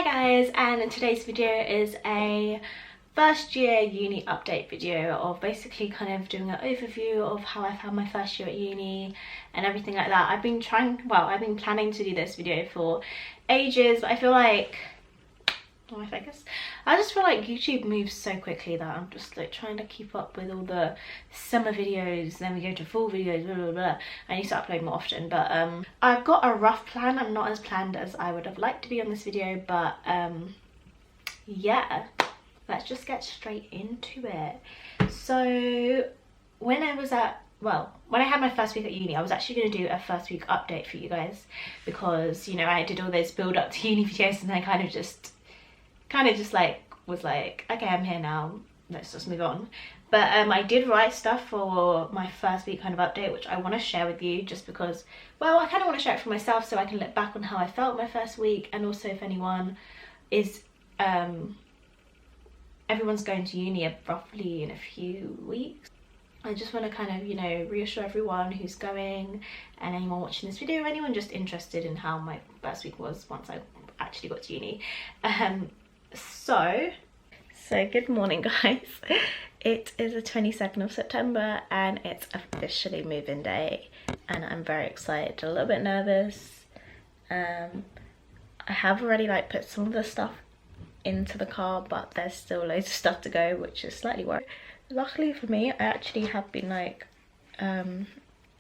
Hi guys, and today's video is a first year uni update video of basically kind of doing an overview of how I found my first year at uni and everything like that. I've been planning to do this video for ages, but I feel like, Sony Vegas, I just feel like YouTube moves so quickly that I'm just like trying to keep up with all the summer videos, then we go to fall videos, blah blah blah. I need to upload more often, but I've got a rough plan. I'm not as planned as I would have liked to be on this video, but yeah, let's just get straight into it. So when I had my first week at uni, I was actually going to do a first week update for you guys because, you know, I did all those build up to uni videos and I kind of just like was like, okay, I'm here now, let's just move on. But I did write stuff for my first week kind of update, which I want to share with you just because, well, I kind of want to share it for myself so I can look back on how I felt my first week, and also if anyone is everyone's going to uni roughly in a few weeks. I just want to kind of, you know, reassure everyone who's going and anyone watching this video, anyone just interested in how my first week was once I actually got to uni. So good morning guys. It is the 22nd of September and it's officially move-in day and I'm very excited, a little bit nervous. I have already like put some of the stuff into the car, but there's still loads of stuff to go, which is slightly worrying. Luckily for me, I actually have been like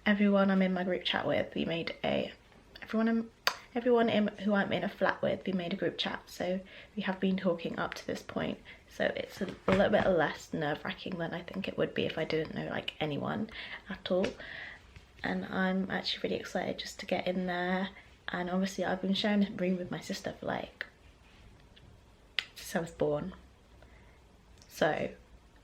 everyone I'm in my group chat with, we made everyone who I'm in a flat with, we made a group chat, so we have been talking up to this point, so it's a little bit less nerve-wracking than I think it would be if I didn't know like anyone at all. And I'm actually really excited just to get in there. And obviously I've been sharing a room with my sister for like since I was born, so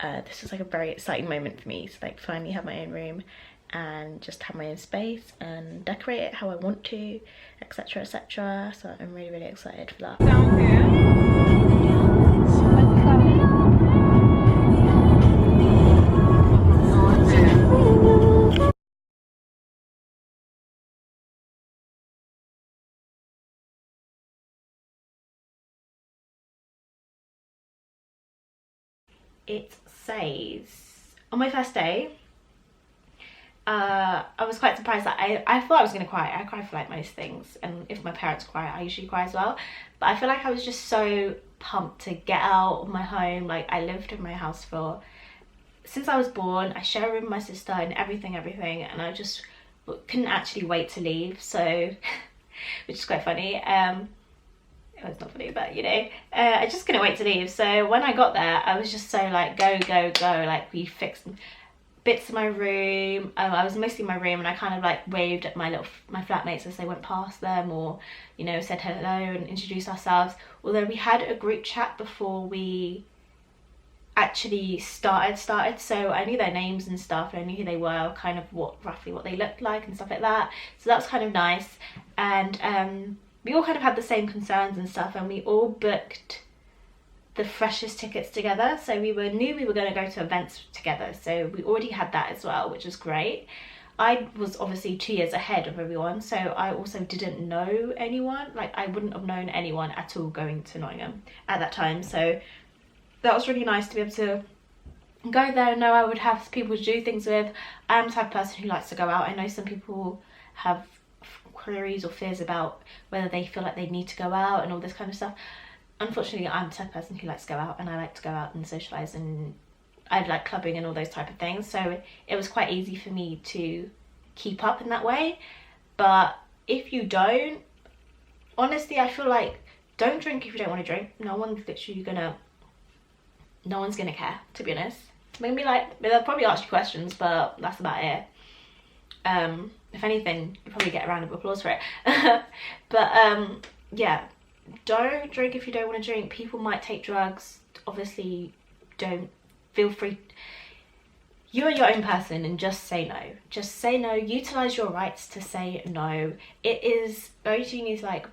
this is like a very exciting moment for me to like finally have my own room and just have my own space and decorate it how I want to, etc, etc. So I'm really excited for that. Down here. It says on my first day, I was quite surprised that I thought I was gonna cry. I cry for like most things, and if my parents cry, I usually cry as well. But I feel like I was just so pumped to get out of my home. Like I lived in my house since I was born. I share a room with my sister and everything, and I just couldn't actually wait to leave. So, which is quite funny. It's not funny, but you know, I just couldn't wait to leave. So when I got there, I was just so like go. Like we fixed bits of my room. I was mostly in my room, and I kind of like waved at my flatmates as they went past them, or you know, said hello and introduced ourselves. Although we had a group chat before we actually started, so I knew their names and stuff, and I knew who they were, kind of roughly what they looked like and stuff like that. So that was kind of nice. And we all kind of had the same concerns and stuff, and we all booked the freshest tickets together. So knew we were going to go to events together, so we already had that as well, which was great. I was obviously 2 years ahead of everyone, so I also didn't know anyone. Like I wouldn't have known anyone at all going to Nottingham at that time, so that was really nice to be able to go there and know I would have people to do things with. I am the type of person who likes to go out. I know some people have queries or fears about whether they feel like they need to go out and all this kind of stuff. Unfortunately, I'm the type of person who likes to go out, and I like to go out and socialise, and I like clubbing and all those type of things, so it was quite easy for me to keep up in that way. But if you don't, honestly, I feel like don't drink if you don't want to drink. No one's gonna care, to be honest. Maybe like they'll probably ask you questions, but that's about it. If anything, you probably get a round of applause for it. But yeah, don't drink if you don't want to drink. People might take drugs. Obviously, don't feel free. You're your own person, and just say no. Just say no. Utilize your rights to say no. Going to uni is like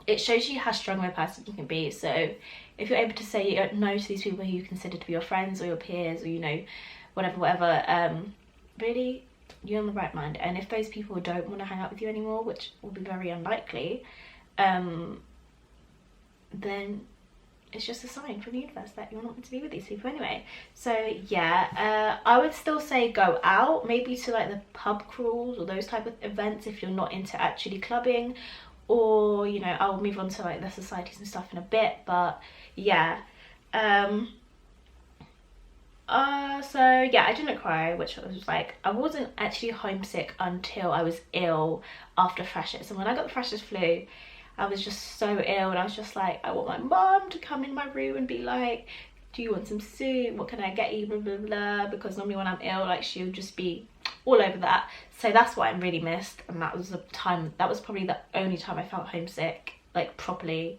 it shows you how strong of a person you can be. So if you're able to say no to these people who you consider to be your friends or your peers, or you know, whatever, really, you're in the right mind. And if those people don't want to hang out with you anymore, which will be very unlikely, then it's just a sign from the universe that you're not meant to be with these people anyway. So yeah, I would still say go out, maybe to like the pub crawls or those type of events if you're not into actually clubbing, or you know, I'll move on to like the societies and stuff in a bit. But yeah, so yeah, I didn't cry, which was like, I wasn't actually homesick until I was ill after freshers. And when I got the freshers flu, I was just so ill, and I was just like, I want my mum to come in my room and be like, do you want some soup, what can I get you, blah blah blah, because normally when I'm ill, like, she'll just be all over that. So that's what I really missed, and that was the time, that was probably the only time I felt homesick, like properly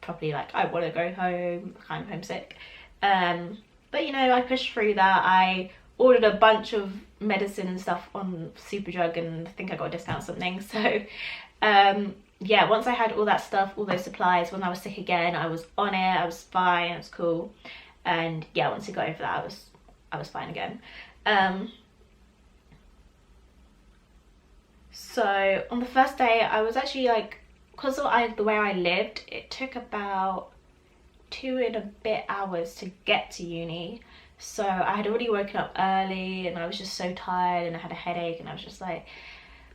like I want to go home, kind of homesick. But you know, I pushed through that. I ordered a bunch of medicine and stuff on Superdrug, and I think I got a discount or something. So yeah, once I had all that stuff, all those supplies, when I was sick again, I was on it, I was fine, it was cool. And yeah, once I got over that, I was fine again. So on the first day, I was actually like, because of the way I lived, it took about 2 and a bit hours to get to uni. So I had already woken up early, and I was just so tired, and I had a headache, and I was just like,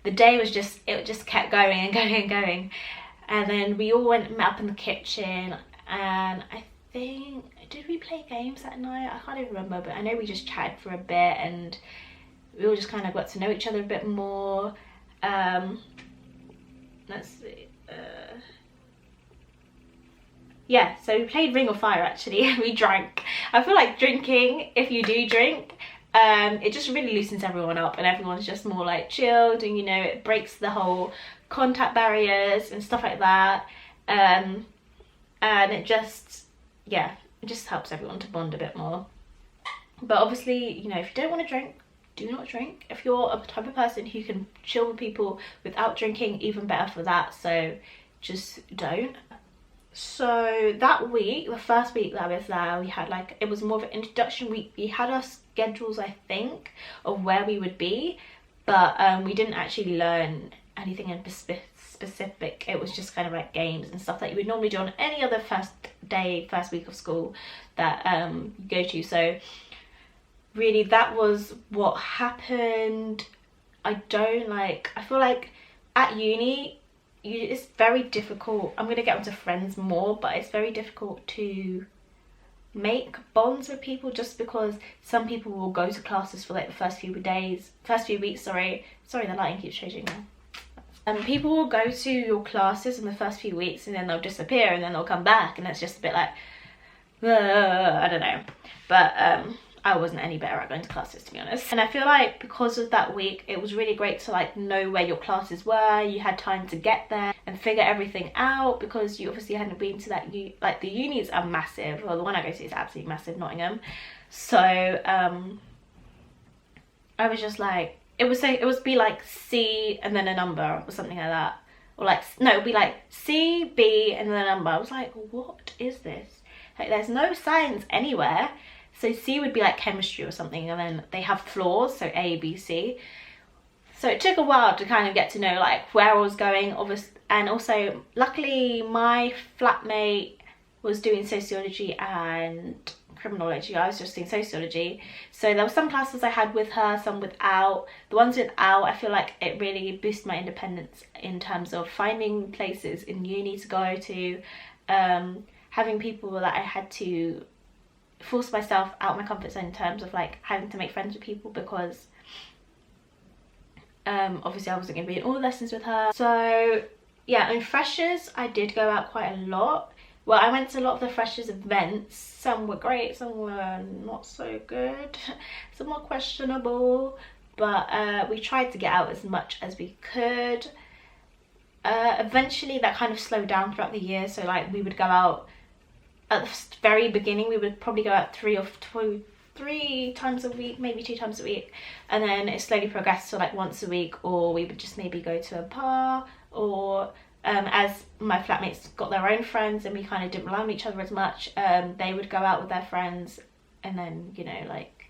the day was just, it just kept going and going and going. And then we all met up in the kitchen, and I think, did we play games that night? I can't even remember, but I know we just chatted for a bit, and we all just kind of got to know each other a bit more. Let's see. Yeah, so we played Ring of Fire actually. We drank. I feel like drinking, if you do drink, it just really loosens everyone up, and everyone's just more like chilled, and you know, it breaks the whole contact barriers and stuff like that. And it just, yeah, it just helps everyone to bond a bit more. But obviously, you know, if you don't want to drink, do not drink. If you're a type of person who can chill with people without drinking, even better for that. So just don't. So that week, the first week that I was there, we had like, it was more of an introduction week. We had our schedules, I think, of where we would be, but we didn't actually learn anything in specific. It was just kind of like games and stuff that you would normally do on any other first week of school that you go to. So really, that was what happened. I feel like at uni, it's very difficult. I'm going to get onto friends more, but it's very difficult to make bonds with people, just because some people will go to classes for like the first few weeks, sorry, the lighting keeps changing now. People will go to your classes in the first few weeks, and then they'll disappear, and then they'll come back, and it's just a bit like, I don't know. But I wasn't any better at going to classes, to be honest. And I feel like because of that week, it was really great to like know where your classes were. You had time to get there and figure everything out, because you obviously hadn't been to that, like the unis are massive. Well, the one I go to is absolutely massive, Nottingham. So I was just like, it would be like C and then a number or something like that. Or like, no, it would be like C, B, and then a number. I was like, what is this? Like, there's no science anywhere. So C would be like chemistry or something, and then they have floors, so A, B, C. So it took a while to kind of get to know like where I was going, obviously. And also, luckily, my flatmate was doing sociology and criminology. I was just doing sociology. So there were some classes I had with her, some without. The ones without, I feel like it really boosted my independence in terms of finding places in uni to go to, having people that I had to force myself out of my comfort zone in terms of like having to make friends with people, because obviously I wasn't going to be in all the lessons with her. So yeah, in freshers I did go out quite a lot. Well, I went to a lot of the freshers events. Some were great, some were not so good, some were questionable, but we tried to get out as much as we could. Eventually that kind of slowed down throughout the year, so like we would go out at the very beginning, we would probably go out 3 times a week, maybe 2 times a week, and then it slowly progressed to like once a week, or we would just maybe go to a bar, or as my flatmates got their own friends and we kind of didn't rely on each other as much, they would go out with their friends, and then, you know, like,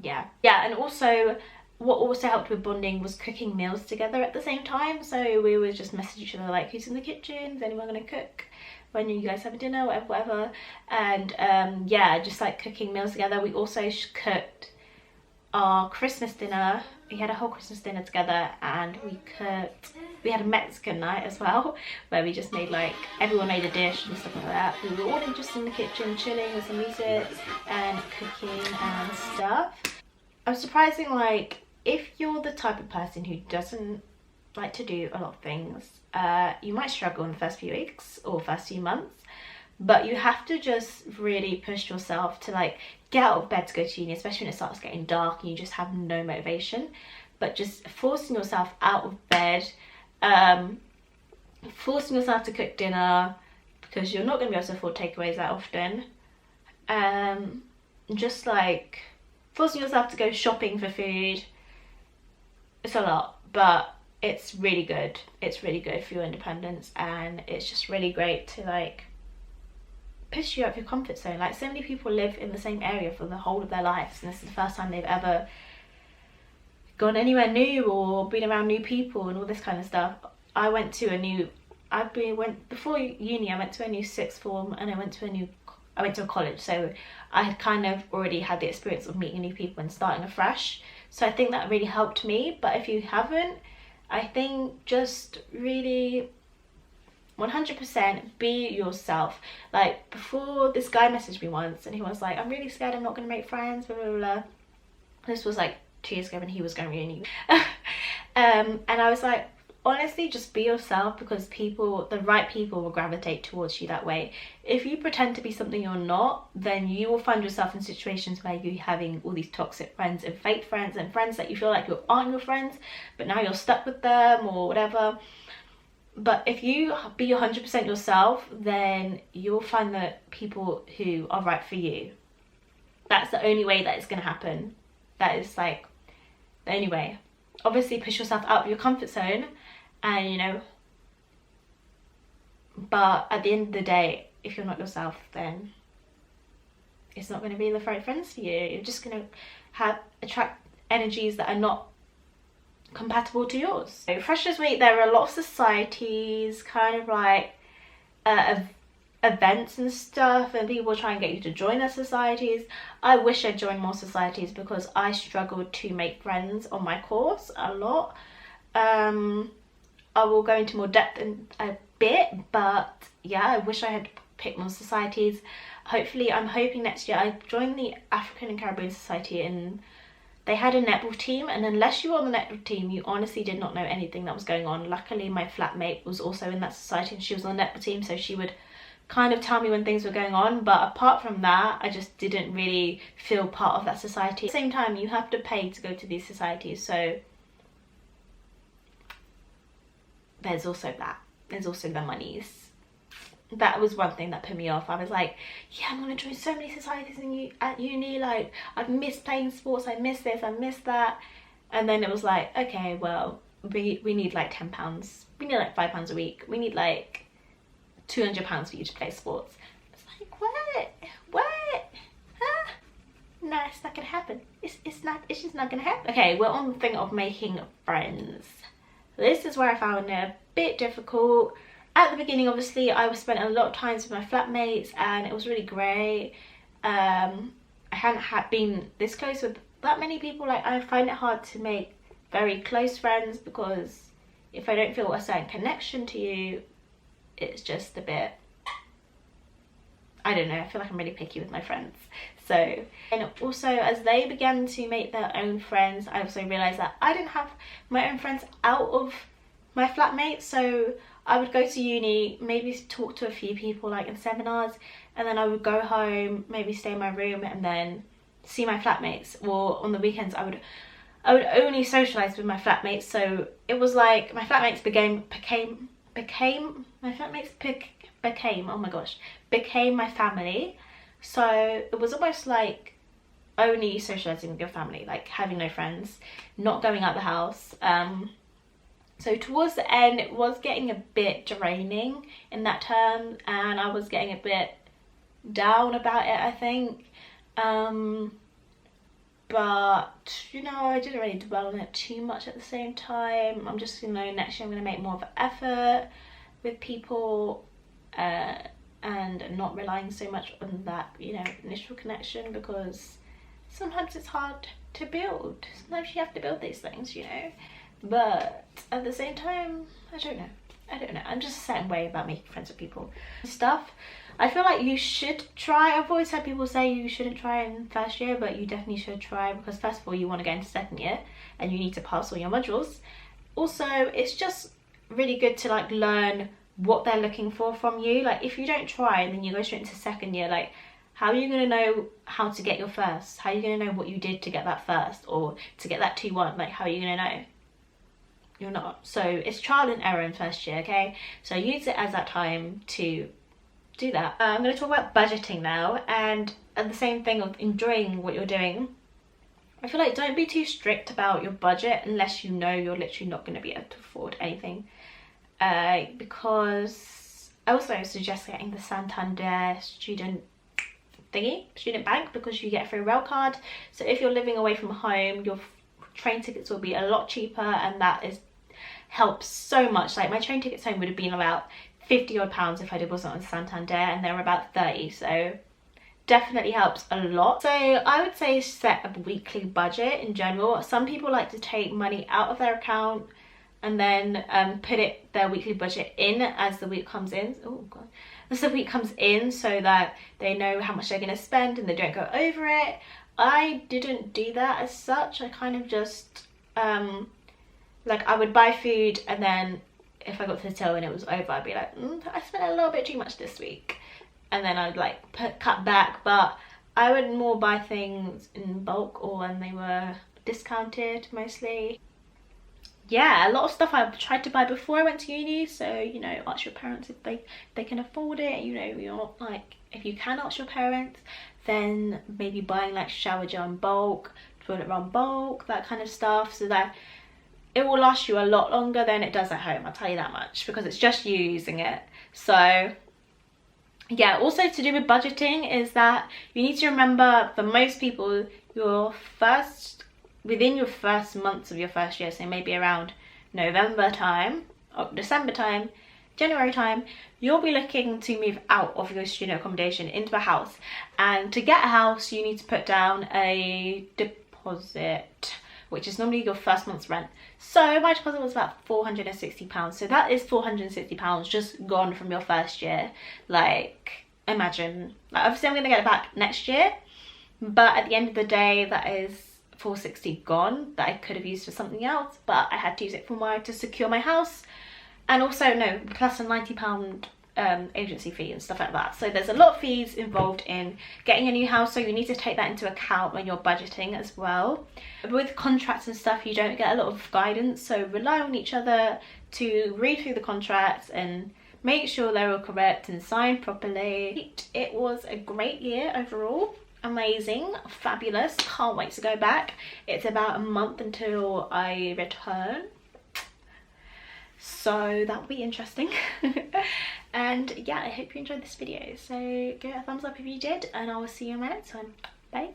yeah. And also what also helped with bonding was cooking meals together at the same time. So we would just message each other like, who's in the kitchen, is anyone gonna cook, when you guys have a dinner, whatever. And yeah, just like cooking meals together. We also cooked our Christmas dinner. We had a whole Christmas dinner together, and we had a Mexican night as well, where we just made like, everyone made a dish and stuff like that. We were all just in the kitchen chilling with some music and cooking and stuff. I'm surprising, like, if you're the type of person who doesn't like to do a lot of things, you might struggle in the first few weeks or first few months, but you have to just really push yourself to like get out of bed to go to uni, especially when it starts getting dark and you just have no motivation. But just forcing yourself out of bed, forcing yourself to cook dinner, because you're not going to be able to afford takeaways that often, just like forcing yourself to go shopping for food. It's a lot, but it's really good. It's really good for your independence, and it's just really great to like push you out of your comfort zone. Like, so many people live in the same area for the whole of their lives, and this is the first time they've ever gone anywhere new or been around new people and all this kind of stuff. I went to a new, before uni, I went to a new sixth form, and I went to a college, so I had kind of already had the experience of meeting new people and starting afresh. So I think that really helped me. But if you haven't, I think just really 100% be yourself. Like, before, this guy messaged me once and he was like, I'm really scared I'm not going to make friends, blah blah blah. This was like 2 years ago when he was going to uni. And I was like, honestly, just be yourself, because the right people will gravitate towards you that way. If you pretend to be something you're not, then you will find yourself in situations where you're having all these toxic friends and fake friends and friends that you feel like aren't your friends, but now you're stuck with them or whatever. But if you be 100% yourself, then you'll find the people who are right for you. That's the only way that it's going to happen. That is like the only way. Obviously, push yourself out of your comfort zone, and you know, but at the end of the day, if you're not yourself, then it's not going to be the right friends for you. You're just going to attract energies that are not compatible to yours. So Freshers Week, there are a lot of societies, kind of like events and stuff, and people try and get you to join their societies. I wish I'd joined more societies, because I struggled to make friends on my course a lot. I will go into more depth in a bit, but yeah, I wish I had picked more societies. Hopefully, I'm hoping next year. I joined the African and Caribbean Society, and they had a netball team, and unless you were on the netball team, you honestly did not know anything that was going on. Luckily, my flatmate was also in that society, and she was on the netball team, so she would kind of tell me when things were going on. But apart from that, I just didn't really feel part of that society. At the same time, you have to pay to go to these societies, so there's also that. There's also the monies. That was one thing that put me off. I was like, yeah, I'm gonna join so many societies at uni, like I've missed playing sports, I miss this, I miss that. And then it was like, okay, well, we need like £10, we need like £5 a week, we need like £200 for you to play sports. It's like, what, huh? No, it's not gonna happen. It's just not gonna happen. Okay, we're on the thing of making friends. This is where I found it a bit difficult. At the beginning, obviously, I spent a lot of times with my flatmates, and it was really great. I hadn't been this close with that many people. Like, I find it hard to make very close friends, because if I don't feel a certain connection to you, it's just a bit, I don't know, I feel like I'm really picky with my friends. So, and also as they began to make their own friends, I also realised that I didn't have my own friends out of my flatmates. So I would go to uni, maybe talk to a few people like in seminars, and then I would go home, maybe stay in my room, and then see my flatmates. Or on the weekends I would only socialise with my flatmates. So it was like my flatmates became my family. So it was almost like only socialising with your family, like having no friends, not going out the house. So towards the end, it was getting a bit draining in that term, and I was getting a bit down about it, I think. but you know, I didn't really dwell on it too much at the same time. I'm just, you know, next year I'm going to make more of an effort with people, and not relying so much on that, you know, initial connection, because sometimes it's hard to build. Sometimes you have to build these things, you know. But at the same time, I don't know. I'm just a certain way about making friends with people. Stuff. I feel like you should try. I've always had people say you shouldn't try in first year, but you definitely should try, because first of all, you want to go into second year and you need to pass all your modules. Also, it's just really good to like learn what they're looking for from you. Like if you don't try and then you go straight into second year, like how are you going to know how to get your first? How are you going to know what you did to get that first, or to get that 2-1? Like how are you going to know? You're not. So it's trial and error in first year, okay? So use it as that time to do that. I'm going to talk about budgeting now, and the same thing of enjoying what you're doing. I feel like don't be too strict about your budget unless you know you're literally not going to be able to afford anything. Because I also suggest getting the Santander student bank, because you get a free rail card. So if you're living away from home, your train tickets will be a lot cheaper, and that helps so much. Like my train tickets home would have been about 50 odd pounds if I wasn't on Santander, and they were about 30, so definitely helps a lot. So I would say set a weekly budget in general. Some people like to take money out of their account and then put their weekly budget in as the week comes in. Oh god, as the week comes in, so that they know how much they're going to spend and they don't go over it. I didn't do that as such. I kind of just like I would buy food, and then if I got to the till and it was over, I'd be like, I spent a little bit too much this week, and then I'd like cut back. But I would more buy things in bulk or when they were discounted mostly. Yeah, a lot of stuff I tried to buy before I went to uni, so you know, ask your parents if they can afford it. You know, you're not like, if you can ask your parents, then maybe buying like shower gel in bulk, toilet roll in bulk, that kind of stuff, so that it will last you a lot longer than it does at home, I'll tell you that much, because it's just you using it. So yeah, also to do with budgeting is that you need to remember, for most people, within your first months of your first year, so maybe around November time, or December time, January time, you'll be looking to move out of your student accommodation into a house. And to get a house, you need to put down a deposit, which is normally your first month's rent. So my deposit was about £460. So that is £460 just gone from your first year. Like, imagine, like obviously I'm gonna get it back next year, but at the end of the day, that is £460 gone that I could have used for something else, but I had to use it to secure my house. And also, no, plus a £90 agency fee and stuff like that. So there's a lot of fees involved in getting a new house, so you need to take that into account when you're budgeting as well. With contracts and stuff, you don't get a lot of guidance, so rely on each other to read through the contracts and make sure they're all correct and signed properly. It was a great year overall. Amazing, fabulous, can't wait to go back. It's about a month until I return, so that'll be interesting. And yeah, I hope you enjoyed this video, so give it a thumbs up if you did, and I will see you in my next one. Bye.